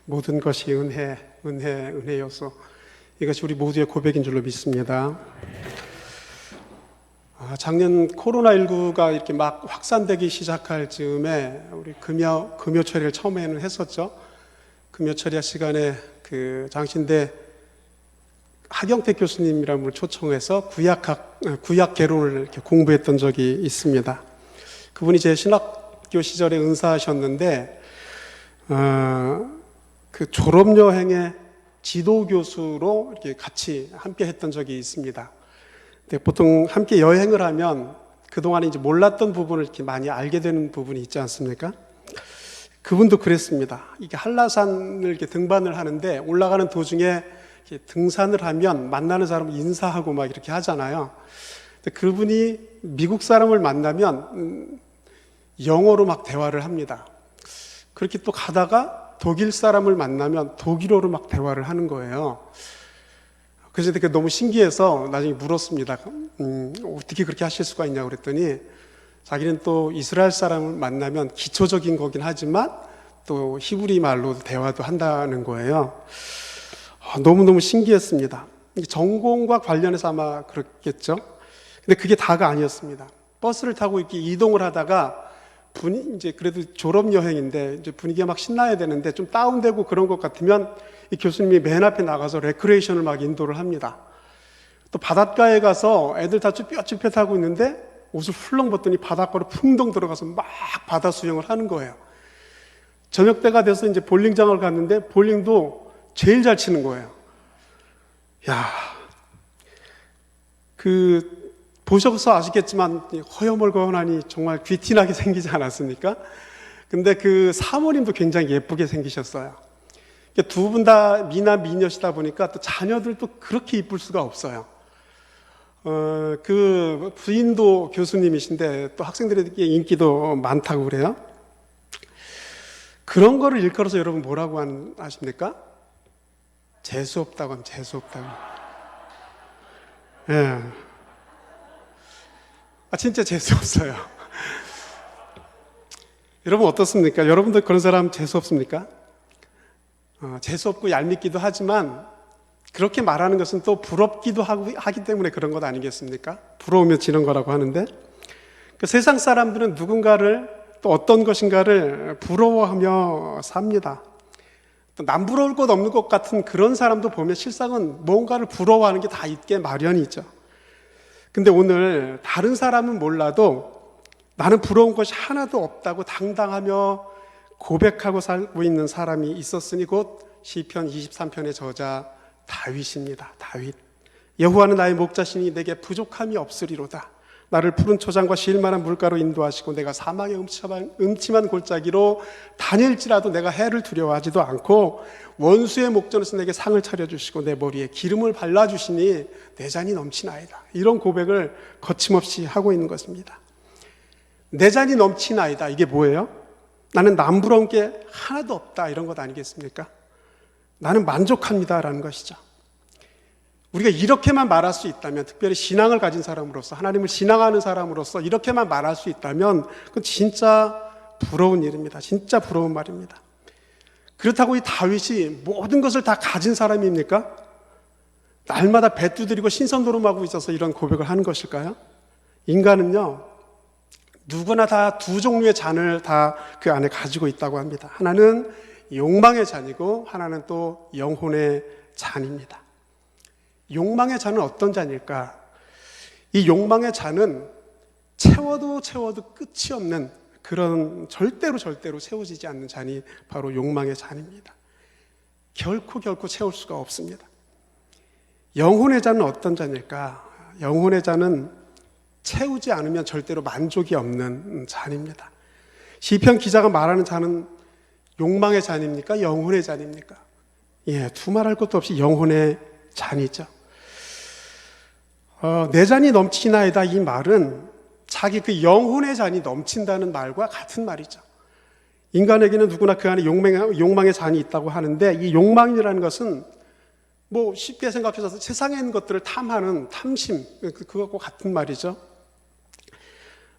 모든 것이 은혜여서 이것이 우리 모두의 고백인 줄로 믿습니다. 작년 코로나19가 이렇게 막 확산되기 시작할 즈음에 우리 금요철야를 처음에는 했었죠. 금요철야 시간에 그 장신대 하경택 교수님이라는 분을 초청해서 구약 개론을 이렇게 공부했던 적이 있습니다. 그분이 제 신학교 시절에 은사하셨는데, 그 졸업여행의 지도교수로 이렇게 같이 함께 했던 적이 있습니다. 근데 보통 함께 여행을 하면 그동안에 이제 몰랐던 부분을 이렇게 많이 알게 되는 부분이 있지 않습니까? 그분도 그랬습니다. 이게 한라산을 이렇게 등반을 하는데 올라가는 도중에 이렇게 등산을 하면 만나는 사람을 인사하고 막 이렇게 하잖아요. 근데 그분이 미국 사람을 만나면 영어로 막 대화를 합니다. 그렇게 또 가다가 독일 사람을 만나면 독일어로 막 대화를 하는 거예요. 그래서 그게 너무 신기해서 나중에 물었습니다. 어떻게 그렇게 하실 수가 있냐고 그랬더니 자기는 또 이스라엘 사람을 만나면 기초적인 거긴 하지만 또 히브리 말로 대화도 한다는 거예요. 너무너무 신기했습니다. 전공과 관련해서 아마 그렇겠죠. 근데 그게 다가 아니었습니다. 버스를 타고 이렇게 이동을 하다가 이제 그래도 졸업여행인데 이제 분위기가 막 신나야 되는데 좀 다운되고 그런 것 같으면 이 교수님이 맨 앞에 나가서 레크레이션을 막 인도를 합니다. 또 바닷가에 가서 애들 다 쭈뼛쭈뼛하고 있는데 옷을 훌렁 벗더니 바닷가로 풍덩 들어가서 막 바다 수영을 하는 거예요. 저녁 때가 돼서 이제 볼링장을 갔는데 볼링도 제일 잘 치는 거예요. 야, 보셔서 아시겠지만 허여멀건하니 정말 귀티나게 생기지 않았습니까? 근데 그 사모님도 굉장히 예쁘게 생기셨어요. 두 분 다 미남 미녀시다 보니까 또 자녀들도 그렇게 이쁠 수가 없어요. 그 부인도 교수님이신데 또 학생들에게 인기도 많다고 그래요. 그런 거를 일컬어서 여러분 뭐라고 아십니까? 재수없다고 하면 재수없다고. 예. 진짜 재수없어요. 여러분 어떻습니까? 여러분도 그런 사람 재수없습니까? 재수없고 얄밉기도 하지만 그렇게 말하는 것은 또 부럽기도 하기 때문에 그런 것 아니겠습니까? 부러우면 지는 거라고 하는데 그 세상 사람들은 누군가를 또 어떤 것인가를 부러워하며 삽니다. 또 남 부러울 것 없는 것 같은 그런 사람도 보면 실상은 뭔가를 부러워하는 게 다 있게 마련이죠. 근데 오늘 다른 사람은 몰라도 나는 부러운 것이 하나도 없다고 당당하며 고백하고 살고 있는 사람이 있었으니 곧 시편 23편의 저자 다윗입니다. 다윗. 여호와는 나의 목자시니 내게 부족함이 없으리로다. 나를 푸른 초장과 쉴만한 물가로 인도하시고 내가 사막의 음침한 골짜기로 다닐지라도 내가 해를 두려워하지도 않고 원수의 목전에서 내게 상을 차려주시고 내 머리에 기름을 발라주시니 내 잔이 넘치나이다. 이런 고백을 거침없이 하고 있는 것입니다. 내 잔이 넘치나이다. 이게 뭐예요? 나는 남부러운 게 하나도 없다. 이런 것 아니겠습니까? 나는 만족합니다라는 것이죠. 우리가 이렇게만 말할 수 있다면, 특별히 신앙을 가진 사람으로서, 하나님을 신앙하는 사람으로서 이렇게만 말할 수 있다면 그건 진짜 부러운 일입니다. 진짜 부러운 말입니다. 그렇다고 이 다윗이 모든 것을 다 가진 사람입니까? 날마다 배 두드리고 신선노름하고 있어서 이런 고백을 하는 것일까요? 인간은요, 누구나 다 두 종류의 잔을 다 그 안에 가지고 있다고 합니다. 하나는 욕망의 잔이고 하나는 또 영혼의 잔입니다. 욕망의 잔은 어떤 잔일까? 이 욕망의 잔은 채워도 끝이 없는 그런 절대로 채워지지 않는 잔이 바로 욕망의 잔입니다. 결코 채울 수가 없습니다. 영혼의 잔은 어떤 잔일까? 영혼의 잔은 채우지 않으면 절대로 만족이 없는 잔입니다. 시편 기자가 말하는 잔은 욕망의 잔입니까? 영혼의 잔입니까? 두말할 것도 없이 영혼의 잔이죠. 내 잔이 넘치나이다 이 말은 자기 그 영혼의 잔이 넘친다는 말과 같은 말이죠. 인간에게는 누구나 그 안에 욕망의 잔이 있다고 하는데 이 욕망이라는 것은 뭐 쉽게 생각해서 세상에 있는 것들을 탐하는 탐심, 그것과 같은 말이죠.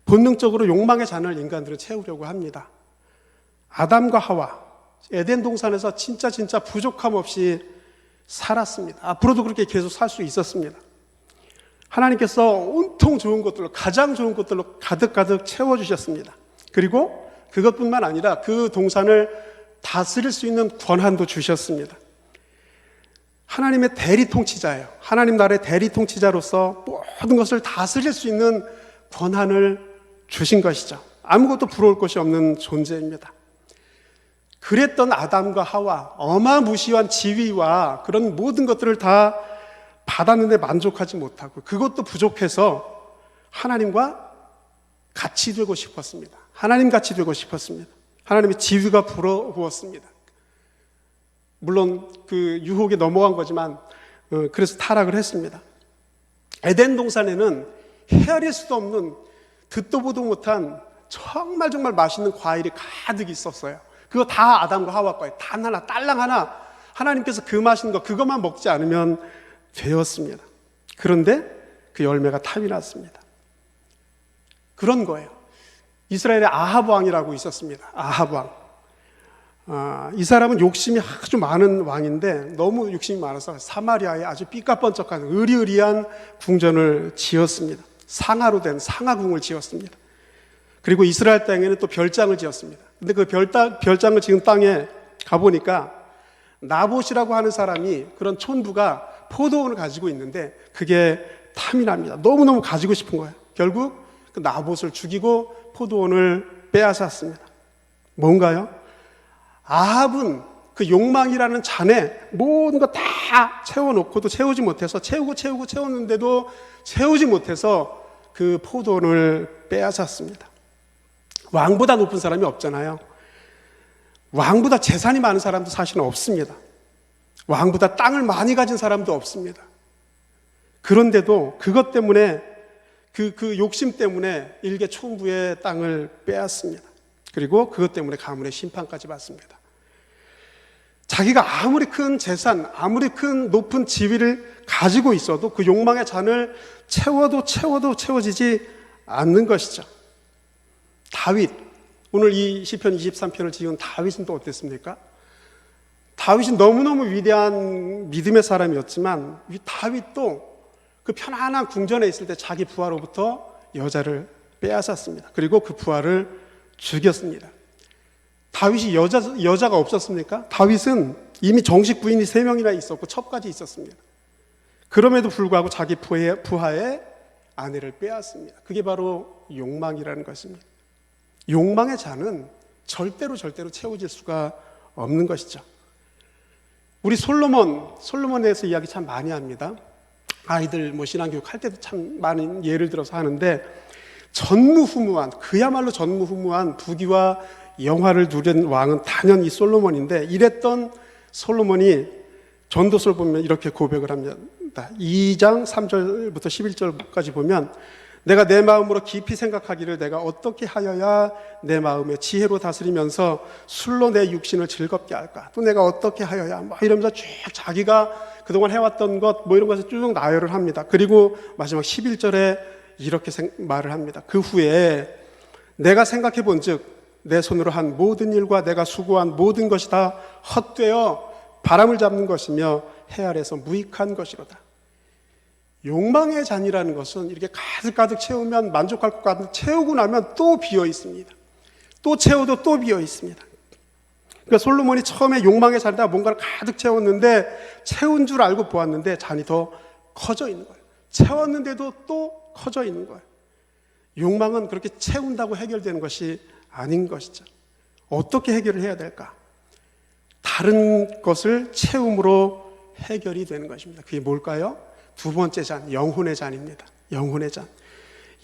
본능적으로 욕망의 잔을 인간들은 채우려고 합니다. 아담과 하와, 에덴 동산에서 진짜 부족함 없이 살았습니다. 앞으로도 그렇게 계속 살 수 있었습니다. 하나님께서 온통 좋은 것들로, 가장 좋은 것들로 가득 채워주셨습니다. 그리고 그것뿐만 아니라 그 동산을 다스릴 수 있는 권한도 주셨습니다. 하나님의 대리통치자예요. 하나님 나라의 대리통치자로서 모든 것을 다스릴 수 있는 권한을 주신 것이죠. 아무것도 부러울 것이 없는 존재입니다. 그랬던 아담과 하와, 어마무시한 지위와 그런 모든 것들을 다 받았는데 만족하지 못하고, 그것도 부족해서 하나님과 같이 되고 싶었습니다. 하나님 같이 되고 싶었습니다. 하나님의 지위가 부러웠습니다. 물론 그 유혹에 넘어간 거지만 그래서 타락을 했습니다. 에덴 동산에는 헤아릴 수도 없는, 듣도 보도 못한 정말 맛있는 과일이 가득 있었어요. 그거 다 아담과 하와 거예요. 단 하나, 딸랑 하나, 하나님께서 그 맛있는 거 그것만 먹지 않으면 되었습니다. 그런데 그 열매가 탐이 났습니다. 그런 거예요. 이스라엘에 아합 왕이라고 있었습니다. 아합 왕. 이 사람은 욕심이 아주 많은 왕인데 너무 욕심이 많아서 사마리아에 아주 삐까번쩍한 의리의리한 궁전을 지었습니다. 상하로 된 상하궁을 지었습니다. 그리고 이스라엘 땅에는 또 별장을 지었습니다. 근데 그 별장을 지은 땅에 가보니까 나봇이라고 하는 사람이, 그런 촌부가 포도원을 가지고 있는데 그게 탐이 납니다. 너무너무 가지고 싶은 거예요. 결국 그 나봇을 죽이고 포도원을 빼앗았습니다. 뭔가요? 아합은 그 욕망이라는 잔에 모든 거 다 채워놓고도 채우지 못해서, 채웠는데도 채우지 못해서 그 포도원을 빼앗았습니다. 왕보다 높은 사람이 없잖아요. 왕보다 재산이 많은 사람도 사실은 없습니다. 왕보다 땅을 많이 가진 사람도 없습니다. 그런데도 그것 때문에, 그 욕심 때문에 일개 촌부의 땅을 빼앗습니다. 그리고 그것 때문에 가문의 심판까지 받습니다. 자기가 아무리 큰 재산, 아무리 큰 높은 지위를 가지고 있어도 그 욕망의 잔을 채워도 채워지지 않는 것이죠. 다윗, 오늘 이 시편 23편을 지은 다윗은 또 어땠습니까? 다윗은 너무너무 위대한 믿음의 사람이었지만, 이 다윗도 그 편안한 궁전에 있을 때 자기 부하로부터 여자를 빼앗았습니다. 그리고 그 부하를 죽였습니다. 다윗이 여자가 없었습니까? 다윗은 이미 정식 부인이 3명이나 있었고 첩까지 있었습니다. 그럼에도 불구하고 자기 부하의 아내를 빼앗습니다. 그게 바로 욕망이라는 것입니다. 욕망의 잔은 절대로 채워질 수가 없는 것이죠. 우리 솔로몬에 대해서 이야기 참 많이 합니다. 아이들 신앙교육 할 때도 참 많은 예를 들어서 하는데, 그야말로 전무후무한 부귀와 영화를 누린 왕은 단연 이 솔로몬인데, 이랬던 솔로몬이 전도서를 보면 이렇게 고백을 합니다. 2장 3절부터 11절까지 보면, 내가 내 마음으로 깊이 생각하기를 내가 어떻게 하여야 내 마음에 지혜로 다스리면서 술로 내 육신을 즐겁게 할까? 또 내가 어떻게 하여야, 이러면서 쭉 자기가 그동안 해왔던 것 이런 것을 쭉 나열을 합니다. 그리고 마지막 11절에 이렇게 말을 합니다. 그 후에 내가 생각해 본 즉 내 손으로 한 모든 일과 내가 수고한 모든 것이 다 헛되어 바람을 잡는 것이며 해 아래서 무익한 것이로다. 욕망의 잔이라는 것은 이렇게 가득 채우면 만족할 것 같은데, 채우고 나면 또 비어 있습니다. 또 채워도 또 비어 있습니다. 그러니까 솔로몬이 처음에 욕망의 잔에다 뭔가를 가득 채웠는데, 채운 줄 알고 보았는데 잔이 더 커져 있는 거예요. 채웠는데도 또 커져 있는 거예요. 욕망은 그렇게 채운다고 해결되는 것이 아닌 것이죠. 어떻게 해결을 해야 될까? 다른 것을 채움으로 해결이 되는 것입니다. 그게 뭘까요? 두 번째 잔, 영혼의 잔입니다. 영혼의 잔.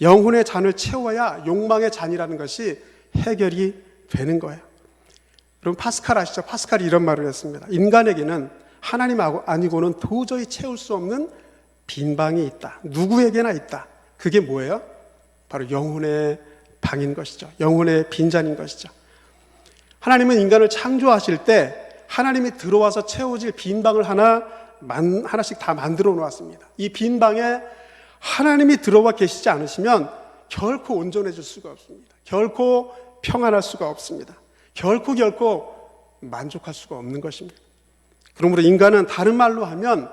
영혼의 잔을 채워야 욕망의 잔이라는 것이 해결이 되는 거예요. 여러분 파스칼 아시죠? 파스칼이 이런 말을 했습니다. 인간에게는 하나님 아니고는 도저히 채울 수 없는 빈방이 있다. 누구에게나 있다. 그게 뭐예요? 바로 영혼의 방인 것이죠. 영혼의 빈잔인 것이죠. 하나님은 인간을 창조하실 때 하나님이 들어와서 채워질 빈방을 하나씩 다 만들어 놓았습니다. 이 빈방에 하나님이 들어와 계시지 않으시면 결코 온전해질 수가 없습니다. 결코 평안할 수가 없습니다. 결코 만족할 수가 없는 것입니다. 그러므로 인간은 다른 말로 하면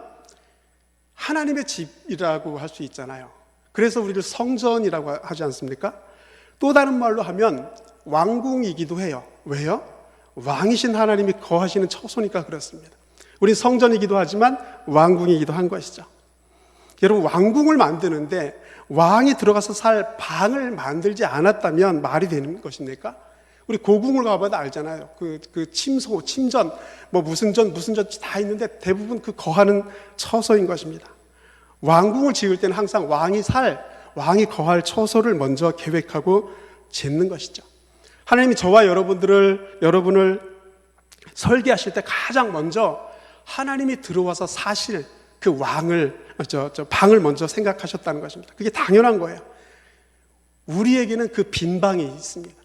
하나님의 집이라고 할 수 있잖아요. 그래서 우리를 성전이라고 하지 않습니까? 또 다른 말로 하면 왕궁이기도 해요. 왜요? 왕이신 하나님이 거하시는 처소니까 그렇습니다. 우린 성전이기도 하지만 왕궁이기도 한 것이죠. 여러분, 왕궁을 만드는데 왕이 들어가서 살 방을 만들지 않았다면 말이 되는 것입니까? 우리 고궁을 가봐도 알잖아요. 그 침소, 침전, 뭐 무슨 전 다 있는데 대부분 그 거하는 처소인 것입니다. 왕궁을 지을 때는 항상 왕이 거할 처소를 먼저 계획하고 짓는 것이죠. 하나님이 저와 여러분을 설계하실 때 가장 먼저 하나님이 들어와서 사실 그 방을 먼저 생각하셨다는 것입니다. 그게 당연한 거예요. 우리에게는 그 빈 방이 있습니다.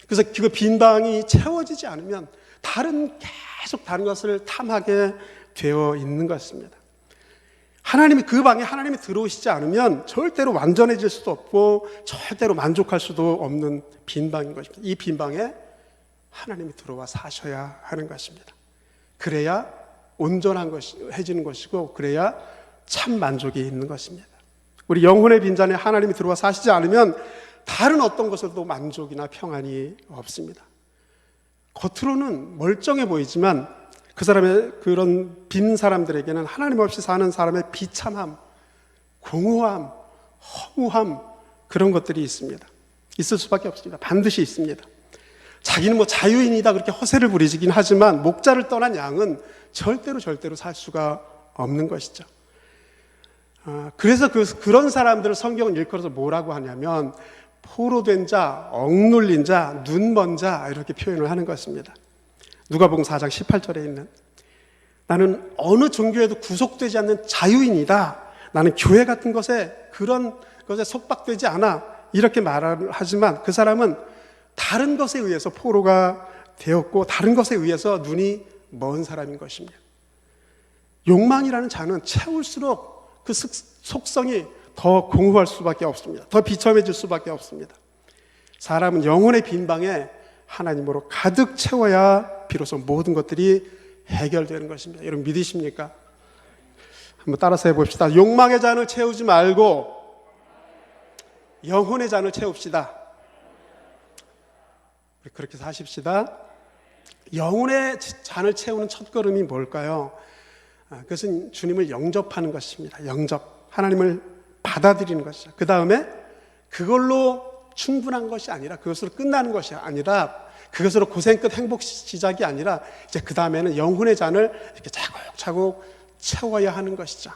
그래서 그 빈 방이 채워지지 않으면 계속 다른 것을 탐하게 되어 있는 것입니다. 그 방에 하나님이 들어오시지 않으면 절대로 완전해질 수도 없고 절대로 만족할 수도 없는 빈 방인 것입니다. 이 빈 방에 하나님이 들어와 사셔야 하는 것입니다. 그래야 온전해지는 것이고 그래야 참 만족이 있는 것입니다. 우리 영혼의 빈잔에 하나님이 들어와 사시지 않으면 다른 어떤 것에도 만족이나 평안이 없습니다. 겉으로는 멀쩡해 보이지만 그런 빈 사람들에게는 하나님 없이 사는 사람의 비참함, 공허함, 허무함, 그런 것들이 있습니다. 있을 수밖에 없습니다. 반드시 있습니다. 자기는 자유인이다 그렇게 허세를 부리긴 하지만 목자를 떠난 양은 절대로 살 수가 없는 것이죠. 그래서 그런 사람들을 성경은 일컬어서 뭐라고 하냐면 포로된 자, 억눌린 자, 눈먼 자 이렇게 표현을 하는 것입니다. 누가복음 4장 18절에 있는 나는 어느 종교에도 구속되지 않는 자유인이다. 나는 교회 같은 그런 것에 속박되지 않아. 이렇게 말을 하지만 그 사람은 다른 것에 의해서 포로가 되었고 다른 것에 의해서 눈이 먼 사람인 것입니다. 욕망이라는 잔은 채울수록 그 속성이 더 공허할 수밖에 없습니다. 더 비참해질 수밖에 없습니다. 사람은 영혼의 빈방에 하나님으로 가득 채워야 비로소 모든 것들이 해결되는 것입니다. 여러분 믿으십니까? 한번 따라서 해봅시다. 욕망의 잔을 채우지 말고 영혼의 잔을 채웁시다. 그렇게 사십시다. 영혼의 잔을 채우는 첫걸음이 뭘까요? 그것은 주님을 영접하는 것입니다. 영접. 하나님을 받아들이는 것이죠. 그 다음에 그걸로 충분한 것이 아니라 그것으로 끝나는 것이 아니라 그것으로 고생 끝 행복 시작이 아니라 이제 그 다음에는 영혼의 잔을 이렇게 차곡차곡 채워야 하는 것이죠.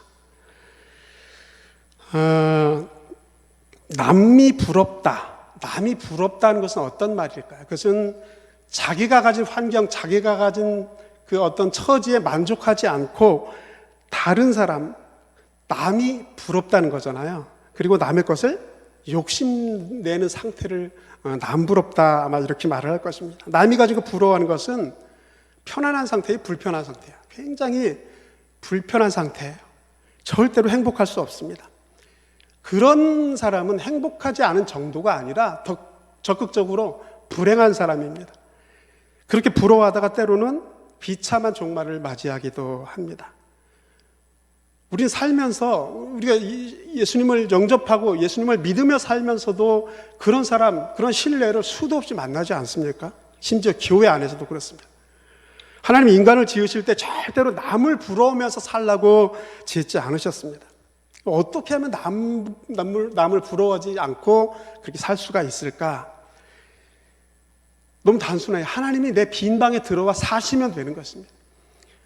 남이 부럽다는 것은 어떤 말일까요? 그것은 자기가 가진 환경, 자기가 가진 그 어떤 처지에 만족하지 않고 다른 사람, 남이 부럽다는 거잖아요. 그리고 남의 것을 욕심내는 상태를 남 부럽다 아마 이렇게 말을 할 것입니다. 남이 가지고 부러워하는 것은 편안한 상태예요, 불편한 상태예요. 굉장히 불편한 상태예요. 절대로 행복할 수 없습니다. 그런 사람은 행복하지 않은 정도가 아니라 더 적극적으로 불행한 사람입니다. 그렇게 부러워하다가 때로는 비참한 종말을 맞이하기도 합니다. 우리는 살면서 우리가 예수님을 영접하고 예수님을 믿으며 살면서도 그런 사람, 그런 신뢰를 수도 없이 만나지 않습니까? 심지어 교회 안에서도 그렇습니다. 하나님이 인간을 지으실 때 절대로 남을 부러우면서 살라고 짓지 않으셨습니다. 어떻게 하면 남을 부러워하지 않고 그렇게 살 수가 있을까? 너무 단순해요. 하나님이 내 빈방에 들어와 사시면 되는 것입니다.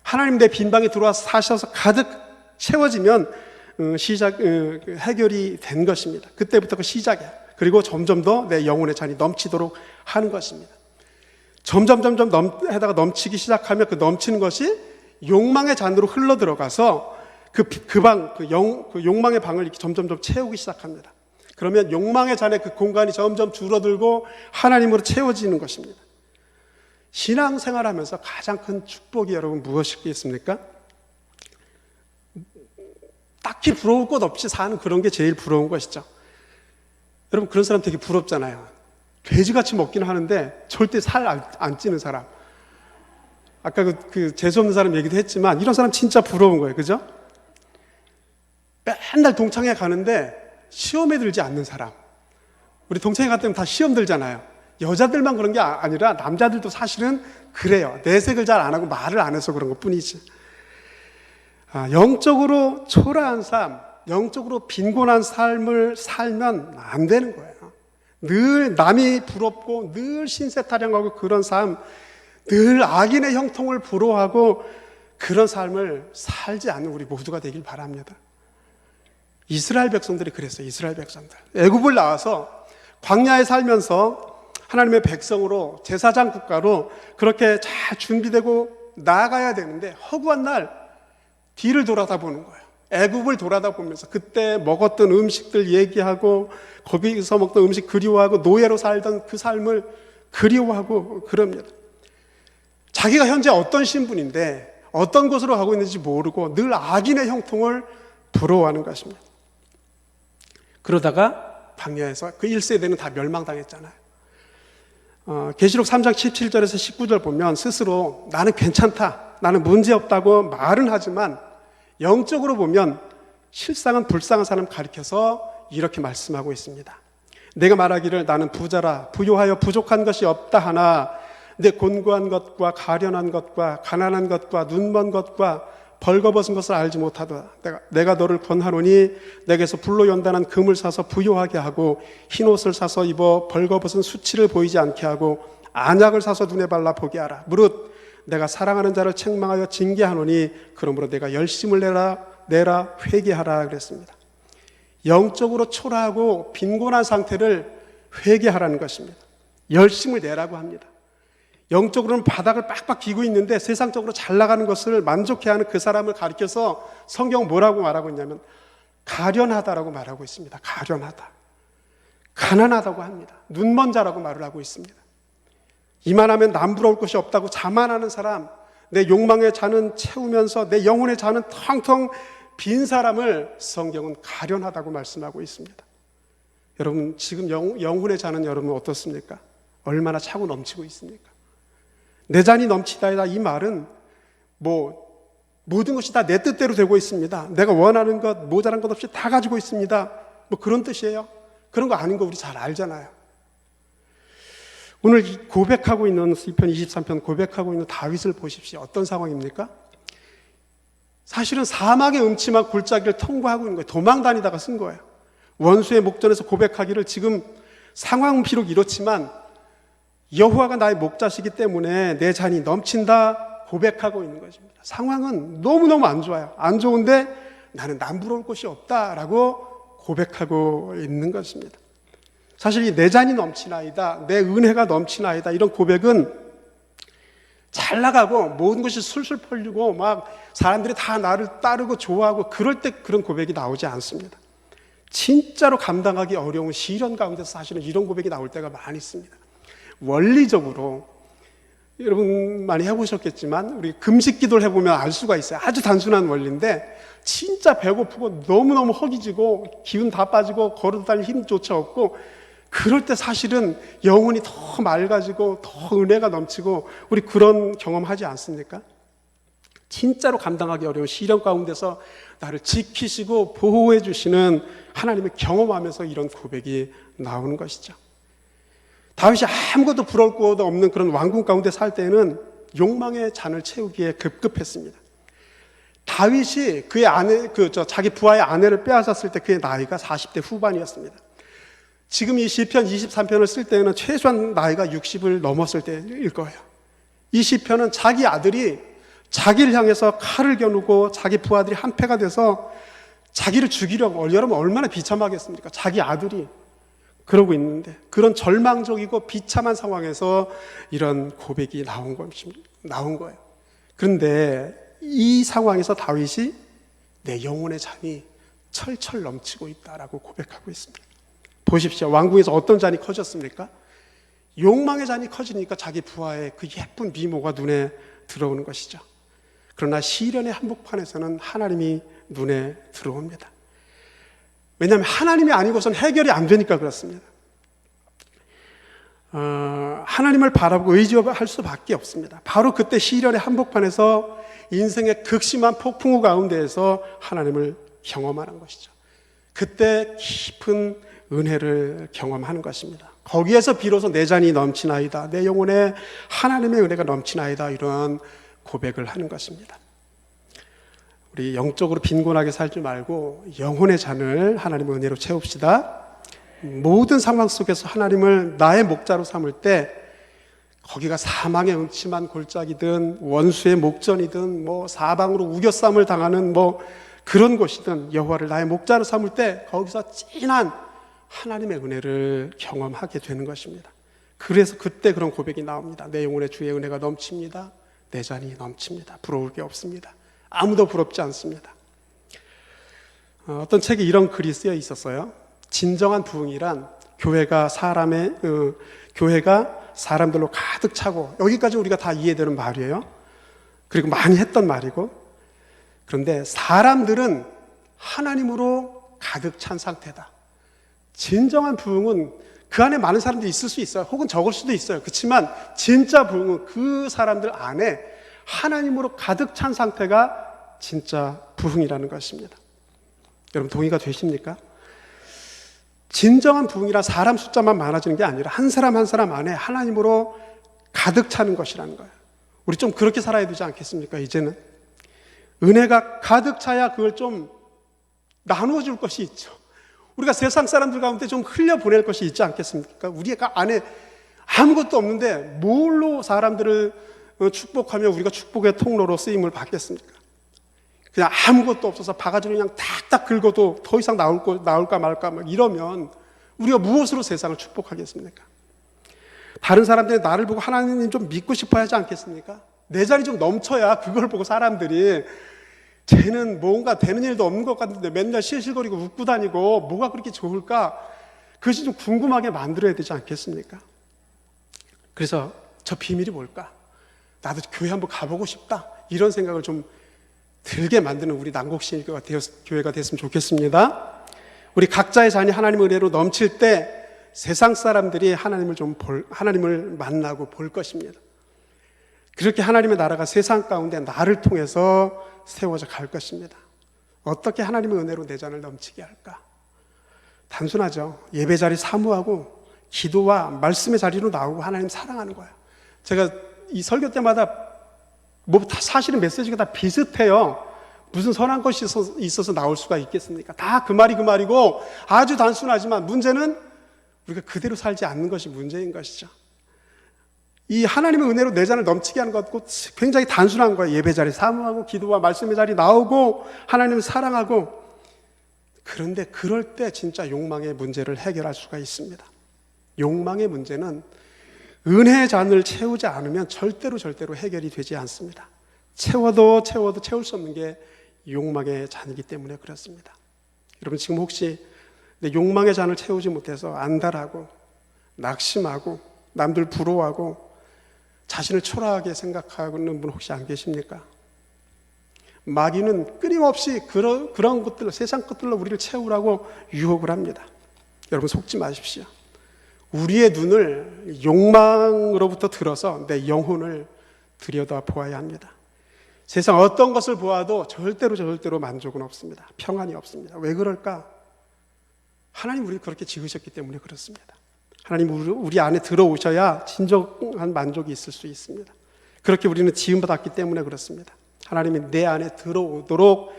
하나님 내 빈방에 들어와 사셔서 가득 채워지면 해결이 된 것입니다. 그때부터 그 시작이에요. 그리고 점점 더 내 영혼의 잔이 넘치도록 하는 것입니다. 점점 해다가 넘치기 시작하면 그 넘치는 것이 욕망의 잔으로 흘러 들어가서 그 욕망의 방을 이렇게 점점 채우기 시작합니다. 그러면 욕망의 잔의 그 공간이 점점 줄어들고 하나님으로 채워지는 것입니다. 신앙생활하면서 가장 큰 축복이 여러분 무엇이겠습니까? 딱히 부러울 것 없이 사는 그런 게 제일 부러운 것이죠. 여러분 그런 사람 되게 부럽잖아요. 돼지같이 먹기는 하는데 절대 살 안 찌는 사람. 아까 그 재수없는 사람 얘기도 했지만 이런 사람 진짜 부러운 거예요. 그죠? 맨날 동창회 가는데 시험에 들지 않는 사람. 우리 동창회 갈 때는 다 시험 들잖아요. 여자들만 그런 게 아니라 남자들도 사실은 그래요. 내색을 잘 안 하고 말을 안 해서 그런 것 뿐이지. 영적으로 초라한 삶, 영적으로 빈곤한 삶을 살면 안 되는 거예요. 늘 남이 부럽고 늘 신세 타령하고 그런 삶, 늘 악인의 형통을 부러워하고 그런 삶을 살지 않는 우리 모두가 되길 바랍니다. 이스라엘 백성들이 그랬어요. 이스라엘 백성들. 애굽을 나와서 광야에 살면서 하나님의 백성으로 제사장 국가로 그렇게 잘 준비되고 나아가야 되는데 허구한 날 뒤를 돌아다보는 거예요. 애굽을 돌아다보면서 그때 먹었던 음식들 얘기하고 거기서 먹던 음식 그리워하고 노예로 살던 그 삶을 그리워하고 그럽니다. 자기가 현재 어떤 신분인데 어떤 곳으로 가고 있는지 모르고 늘 악인의 형통을 부러워하는 것입니다. 그러다가 광야에서 그 1세대는 다 멸망당했잖아요. 계시록 3장 17절에서 19절 보면 스스로 나는 괜찮다, 나는 문제없다고 말은 하지만 영적으로 보면 실상은 불쌍한 사람 가리켜서 이렇게 말씀하고 있습니다. 내가 말하기를 나는 부자라 부요하여 부족한 것이 없다 하나 내 곤고한 것과 가련한 것과 가난한 것과 눈먼 것과 벌거벗은 것을 알지 못하다. 내가 너를 권하노니 내게서 불로 연단한 금을 사서 부요하게 하고 흰옷을 사서 입어 벌거벗은 수치를 보이지 않게 하고 안약을 사서 눈에 발라 보게 하라. 무릇 내가 사랑하는 자를 책망하여 징계하노니 그러므로 내가 열심을 내라 회개하라 그랬습니다. 영적으로 초라하고 빈곤한 상태를 회개하라는 것입니다. 열심을 내라고 합니다. 영적으로는 바닥을 빡빡 기고 있는데 세상적으로 잘 나가는 것을 만족해하는 그 사람을 가리켜서 성경은 뭐라고 말하고 있냐면 가련하다라고 말하고 있습니다. 가련하다. 가난하다고 합니다. 눈먼 자라고 말을 하고 있습니다. 이만하면 남부러울 것이 없다고 자만하는 사람, 내 욕망의 잔은 채우면서 내 영혼의 잔은 텅텅 빈 사람을 성경은 가련하다고 말씀하고 있습니다. 여러분 지금 영혼의 잔은 여러분 어떻습니까? 얼마나 차고 넘치고 있습니까? 내 잔이 넘치다이다 이 말은 모든 것이 다 내 뜻대로 되고 있습니다. 내가 원하는 것 모자란 것 없이 다 가지고 있습니다. 그런 뜻이에요? 그런 거 아닌 거 우리 잘 알잖아요. 오늘 고백하고 있는 시편 23편 고백하고 있는 다윗을 보십시오. 어떤 상황입니까? 사실은 사막의 음침한 골짜기를 통과하고 있는 거예요. 도망 다니다가 쓴 거예요. 원수의 목전에서 고백하기를 지금 상황은 비록 이렇지만 여호와가 나의 목자시기 때문에 내 잔이 넘친다 고백하고 있는 것입니다. 상황은 너무너무 안 좋아요. 안 좋은데 나는 남부러울 곳이 없다라고 고백하고 있는 것입니다. 사실 이 내 잔이 넘치나이다, 내 은혜가 넘치나이다 이런 고백은 잘 나가고 모든 것이 술술 풀리고 막 사람들이 다 나를 따르고 좋아하고 그럴 때 그런 고백이 나오지 않습니다. 진짜로 감당하기 어려운 시련 가운데서 사실은 이런 고백이 나올 때가 많이 있습니다. 원리적으로 여러분 많이 해보셨겠지만 우리 금식 기도를 해보면 알 수가 있어요. 아주 단순한 원리인데 진짜 배고프고 너무너무 허기지고 기운 다 빠지고 걸어 다닐 힘조차 없고 그럴 때 사실은 영혼이 더 맑아지고 더 은혜가 넘치고 우리 그런 경험하지 않습니까? 진짜로 감당하기 어려운 시련 가운데서 나를 지키시고 보호해 주시는 하나님을 경험하면서 이런 고백이 나오는 것이죠. 다윗이 아무것도 부러울 것도 없는 그런 왕궁 가운데 살 때는 욕망의 잔을 채우기에 급급했습니다. 다윗이 그의 아내, 자기 부하의 아내를 빼앗았을 때 그의 나이가 40대 후반이었습니다. 지금 이 시편 23편을 쓸 때는 최소한 나이가 60을 넘었을 때일 거예요. 이 시편은 자기 아들이 자기를 향해서 칼을 겨누고 자기 부하들이 한패가 돼서 자기를 죽이려고, 여러분 얼마나 비참하겠습니까? 자기 아들이 그러고 있는데 그런 절망적이고 비참한 상황에서 이런 고백이 나온 거예요. 그런데 이 상황에서 다윗이 내 영혼의 잔이 철철 넘치고 있다라고 고백하고 있습니다. 보십시오. 왕궁에서 어떤 잔이 커졌습니까? 욕망의 잔이 커지니까 자기 부하의 그 예쁜 미모가 눈에 들어오는 것이죠. 그러나 시련의 한복판에서는 하나님이 눈에 들어옵니다. 왜냐하면 하나님이 아니고선 해결이 안 되니까 그렇습니다. 하나님을 바라보고 의지할 수밖에 없습니다. 바로 그때 시련의 한복판에서 인생의 극심한 폭풍우 가운데에서 하나님을 경험하는 것이죠. 그때 깊은 은혜를 경험하는 것입니다. 거기에서 비로소 내 잔이 넘치나이다, 내 영혼에 하나님의 은혜가 넘치나이다, 이런 고백을 하는 것입니다. 우리 영적으로 빈곤하게 살지 말고 영혼의 잔을 하나님의 은혜로 채웁시다. 모든 상황 속에서 하나님을 나의 목자로 삼을 때, 거기가 사망의 음침한 골짜기든 원수의 목전이든 사방으로 우겨쌈을 당하는 그런 곳이든 여호와를 나의 목자로 삼을 때 거기서 진한 하나님의 은혜를 경험하게 되는 것입니다. 그래서 그때 그런 고백이 나옵니다. 내 영혼에 주의 은혜가 넘칩니다. 내 잔이 넘칩니다. 부러울 게 없습니다. 아무도 부럽지 않습니다. 어떤 책에 이런 글이 쓰여 있었어요. 진정한 부흥이란 교회가 사람들로 가득 차고, 여기까지 우리가 다 이해되는 말이에요. 그리고 많이 했던 말이고, 그런데 사람들은 하나님으로 가득 찬 상태다. 진정한 부흥은 그 안에 많은 사람들이 있을 수 있어요. 혹은 적을 수도 있어요. 그렇지만 진짜 부흥은 그 사람들 안에 하나님으로 가득 찬 상태가 진짜 부흥이라는 것입니다. 여러분 동의가 되십니까? 진정한 부흥이란 사람 숫자만 많아지는 게 아니라 한 사람 한 사람 안에 하나님으로 가득 차는 것이라는 거예요. 우리 좀 그렇게 살아야 되지 않겠습니까? 이제는 은혜가 가득 차야 그걸 좀 나누어 줄 것이 있죠. 우리가 세상 사람들 가운데 좀 흘려보낼 것이 있지 않겠습니까? 우리가 안에 아무것도 없는데 뭘로 사람들을 축복하며 우리가 축복의 통로로 쓰임을 받겠습니까? 그냥 아무것도 없어서 바가지로 그냥 탁탁 긁어도 더 이상 나올까 말까 막 이러면 우리가 무엇으로 세상을 축복하겠습니까? 다른 사람들이 나를 보고 하나님 좀 믿고 싶어 하지 않겠습니까? 내 잔이 좀 넘쳐야 그걸 보고 사람들이 쟤는 뭔가 되는 일도 없는 것 같은데 맨날 실실거리고 웃고 다니고 뭐가 그렇게 좋을까? 그것이 좀 궁금하게 만들어야 되지 않겠습니까? 그래서 저 비밀이 뭘까? 나도 교회 한번 가보고 싶다, 이런 생각을 좀 들게 만드는 우리 난곡신 교회가 됐으면 좋겠습니다. 우리 각자의 잔이 하나님의 은혜로 넘칠 때 세상 사람들이 하나님을 만나고 볼 것입니다. 그렇게 하나님의 나라가 세상 가운데 나를 통해서 세워져 갈 것입니다. 어떻게 하나님의 은혜로 내 잔을 넘치게 할까? 단순하죠. 예배 자리 사모하고 기도와 말씀의 자리로 나오고 하나님 사랑하는 거예요. 제가 이 설교 때마다 사실은 메시지가 다 비슷해요. 무슨 선한 것이 있어서 나올 수가 있겠습니까? 다 그 말이고 아주 단순하지만 문제는 우리가 그대로 살지 않는 것이 문제인 것이죠. 이 하나님의 은혜로 내 잔을 넘치게 하는 것도 굉장히 단순한 거예요. 예배 자리 사모하고 기도와 말씀의 자리 나오고 하나님을 사랑하고. 그런데 그럴 때 진짜 욕망의 문제를 해결할 수가 있습니다. 욕망의 문제는 은혜의 잔을 채우지 않으면 절대로 해결이 되지 않습니다. 채워도 채울 수 없는 게 욕망의 잔이기 때문에 그렇습니다. 여러분 지금 혹시 내 욕망의 잔을 채우지 못해서 안달하고 낙심하고 남들 부러워하고 자신을 초라하게 생각하는 분 혹시 안 계십니까? 마귀는 끊임없이 그런 것들로, 세상 것들로 우리를 채우라고 유혹을 합니다. 여러분 속지 마십시오. 우리의 눈을 욕망으로부터 들어서 내 영혼을 들여다 보아야 합니다. 세상 어떤 것을 보아도 절대로 만족은 없습니다. 평안이 없습니다. 왜 그럴까? 하나님 우리를 그렇게 지으셨기 때문에 그렇습니다. 하나님 우리 안에 들어오셔야 진정한 만족이 있을 수 있습니다. 그렇게 우리는 지음받았기 때문에 그렇습니다. 하나님이 내 안에 들어오도록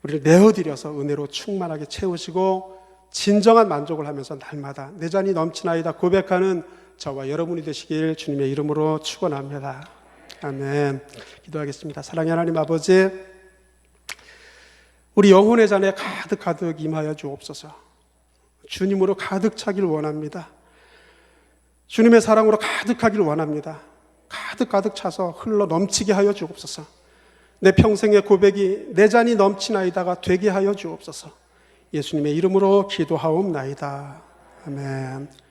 우리를 내어드려서 은혜로 충만하게 채우시고 진정한 만족을 하면서 날마다 내 잔이 넘치나이다 고백하는 저와 여러분이 되시길 주님의 이름으로 축원합니다. 아멘. 기도하겠습니다. 사랑의 하나님 아버지, 우리 영혼의 잔에 가득 임하여 주옵소서. 주님으로 가득 차길 원합니다. 주님의 사랑으로 가득하길 원합니다. 가득 차서 흘러 넘치게 하여 주옵소서. 내 평생의 고백이 내 잔이 넘치나이다가 되게 하여 주옵소서. 예수님의 이름으로 기도하옵나이다. 아멘.